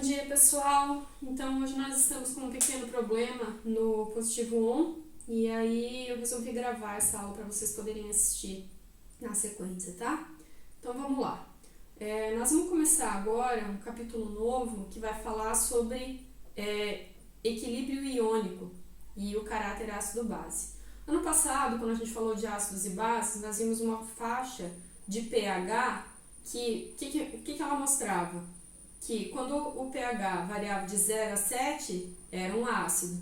dia, pessoal! Então, hoje nós estamos com um pequeno problema no positivo 1 e aí eu resolvi gravar essa aula para vocês poderem assistir na sequência, tá? Então, vamos lá. Nós vamos começar agora um capítulo novo que vai falar sobre equilíbrio iônico e o caráter ácido-base. Ano passado, quando a gente falou de ácidos e bases, nós vimos uma faixa de pH que ela mostrava? Que quando o pH variava de 0 a 7, era um ácido.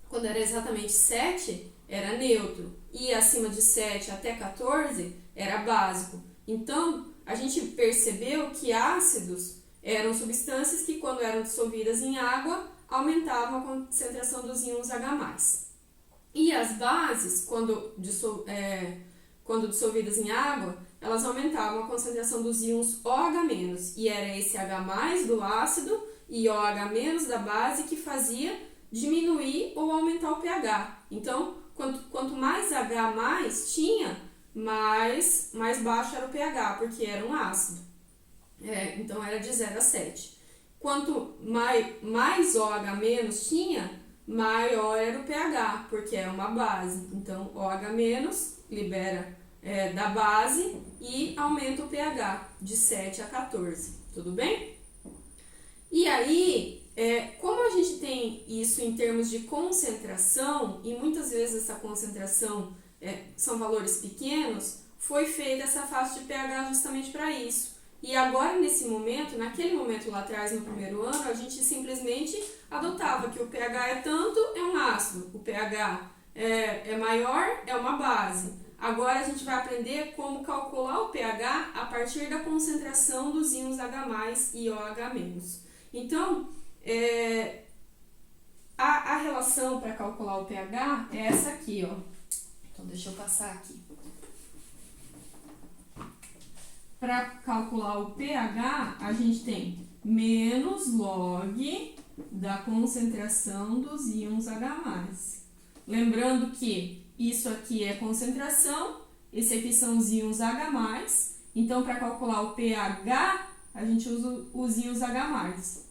Quando era exatamente 7, era neutro. E acima de 7 até 14, era básico. Então, a gente percebeu que ácidos eram substâncias que, quando eram dissolvidas em água, aumentavam a concentração dos íons H+. E as bases, quando dissolvidas em água, elas aumentavam a concentração dos íons OH-, e era esse H+ do ácido e OH- da base que fazia diminuir ou aumentar o pH. Então, quanto mais H+ tinha, mais baixo era o pH, porque era um ácido. Então, era de 0 a 7. Quanto mais OH- tinha, maior era o pH, porque é uma base. Então, OH- libera da base e aumenta o pH de 7 a 14, tudo bem? E aí, como a gente tem isso em termos de concentração, e muitas vezes essa concentração são valores pequenos, foi feita essa faixa de pH justamente para isso. E agora, nesse momento, naquele momento lá atrás, no primeiro ano, a gente simplesmente adotava que o pH é tanto, é um ácido, o pH é maior, é uma base. Agora a gente vai aprender como calcular o pH a partir da concentração dos íons H+ e OH-. Então, a relação para calcular o pH é essa aqui, ó. Então, deixa eu passar aqui. Para calcular o pH, a gente tem menos log da concentração dos íons H+. Lembrando que isso aqui é concentração, esse aqui são os íons H+. Então, para calcular o pH, a gente usa os íons H+.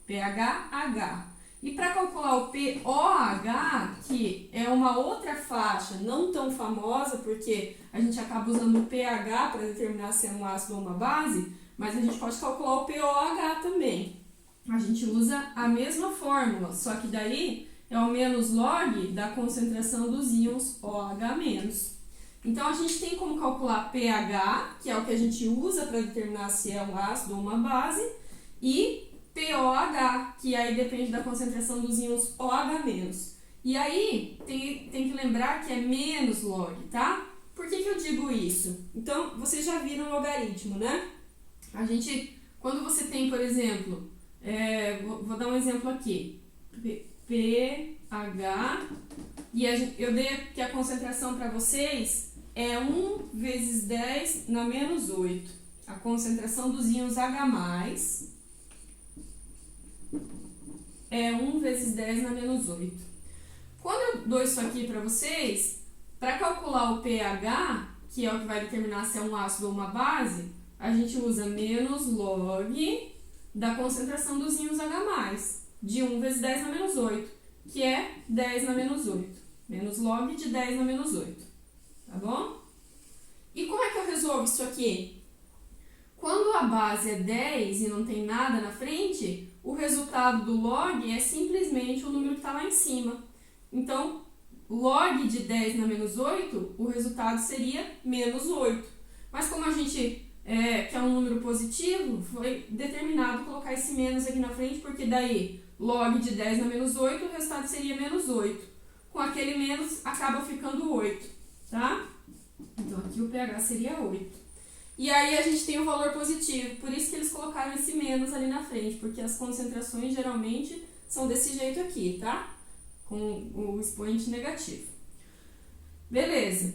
pH-H. E para calcular o pOH, que é uma outra faixa, não tão famosa, porque a gente acaba usando o pH para determinar se é um ácido ou uma base, mas a gente pode calcular o pOH também. A gente usa a mesma fórmula, só que daí é o menos log da concentração dos íons OH-. Então, a gente tem como calcular pH, que é o que a gente usa para determinar se é um ácido ou uma base, e pOH, que aí depende da concentração dos íons OH-. E aí, tem que lembrar que é menos log, tá? Por que eu digo isso? Então, vocês já viram o logaritmo, né? Quando você tem, por exemplo, vou dar um exemplo aqui. pH, e eu dei aqui a concentração para vocês, é 1 vezes 10 na menos 8. A concentração dos íons H+, é 1 vezes 10 na menos 8. Quando eu dou isso aqui para vocês, para calcular o pH, que é o que vai determinar se é um ácido ou uma base, a gente usa menos log da concentração dos íons H+, de 1 vezes 10 na menos 8, que é 10 na menos 8. Menos log de 10 na menos 8. Tá bom? E como é que eu resolvo isso aqui? Quando a base é 10 e não tem nada na frente, o resultado do log é simplesmente o número que está lá em cima. Então, log de 10 na menos 8, o resultado seria menos 8. Mas como a gente quer um número positivo, foi determinado colocar esse menos aqui na frente, porque daí log de 10 na menos 8, o resultado seria menos 8. Com aquele menos, acaba ficando 8, tá? Então, aqui o pH seria 8. E aí a gente tem o valor positivo, por isso que eles colocaram esse menos ali na frente, porque as concentrações geralmente são desse jeito aqui, tá? Com o expoente negativo. Beleza,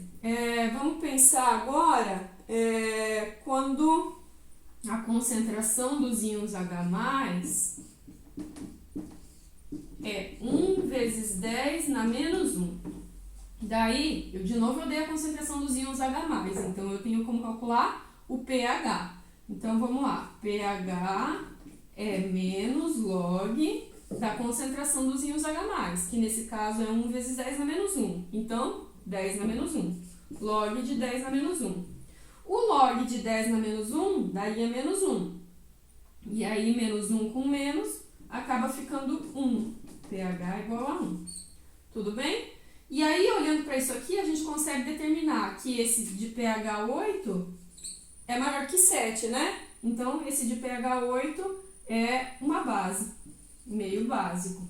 vamos pensar agora quando a concentração dos íons H+ é 1 vezes 10 na menos 1. Daí, de novo eu dei a concentração dos íons H+, então eu tenho como calcular o pH. Então, vamos lá. pH é menos log da concentração dos íons H+, que nesse caso é 1 vezes 10 na menos 1. Então, 10 na menos 1. Log de 10 na menos 1. O log de 10 na menos 1 daria menos 1. E aí, menos 1 com menos, acaba ficando 1. pH igual a 1. Tudo bem? E aí, olhando para isso aqui, a gente consegue determinar que esse de pH 8 é maior que 7, né? Então, esse de pH 8 é uma base, meio básico.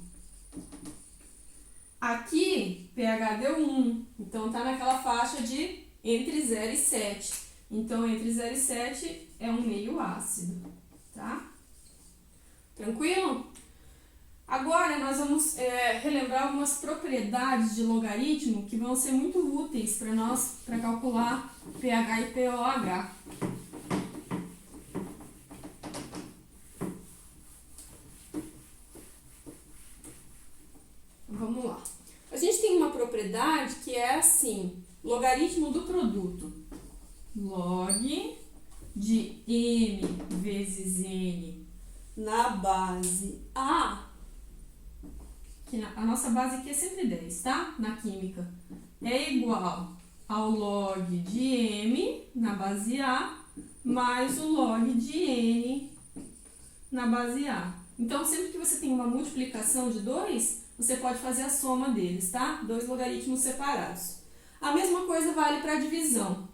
Aqui, pH deu 1, então tá naquela faixa de entre 0 e 7. Então, entre 0 e 7 é um meio ácido, tá? Tranquilo? Agora, nós vamos relembrar algumas propriedades de logaritmo que vão ser muito úteis para nós, para calcular pH e pOH. Vamos lá. A gente tem uma propriedade que é assim, logaritmo do produto. Log de m vezes n na base A, que a nossa base aqui é sempre 10, tá? Na química. É igual ao log de m na base A mais o log de n na base A. Então, sempre que você tem uma multiplicação de dois, você pode fazer a soma deles, tá? Dois logaritmos separados. A mesma coisa vale para a divisão.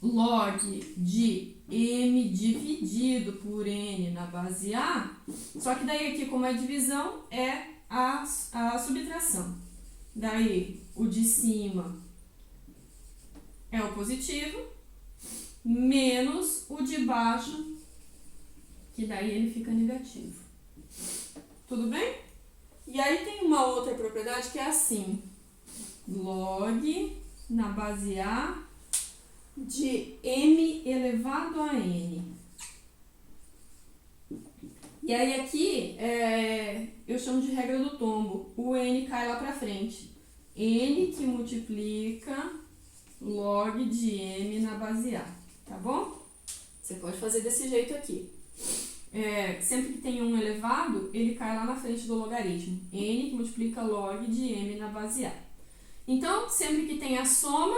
Log de m dividido por n na base A, só que daí aqui, como é divisão, é a subtração. Daí, o de cima é o positivo, menos o de baixo, que daí ele fica negativo. Tudo bem? E aí tem uma outra propriedade que é assim, log na base A de m elevado a n. E aí aqui eu chamo de regra do tombo, o n cai lá pra frente. N que multiplica log de m na base A, tá bom? Você pode fazer desse jeito aqui. Sempre que tem um elevado, ele cai lá na frente do logaritmo. N que multiplica log de m na base A. Então, sempre que tem a soma,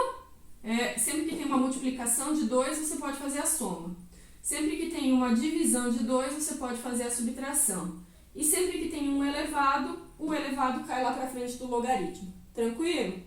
sempre que tem uma multiplicação de 2, você pode fazer a soma. Sempre que tem uma divisão de 2, você pode fazer a subtração. E sempre que tem um elevado, o elevado cai lá para frente do logaritmo. Tranquilo?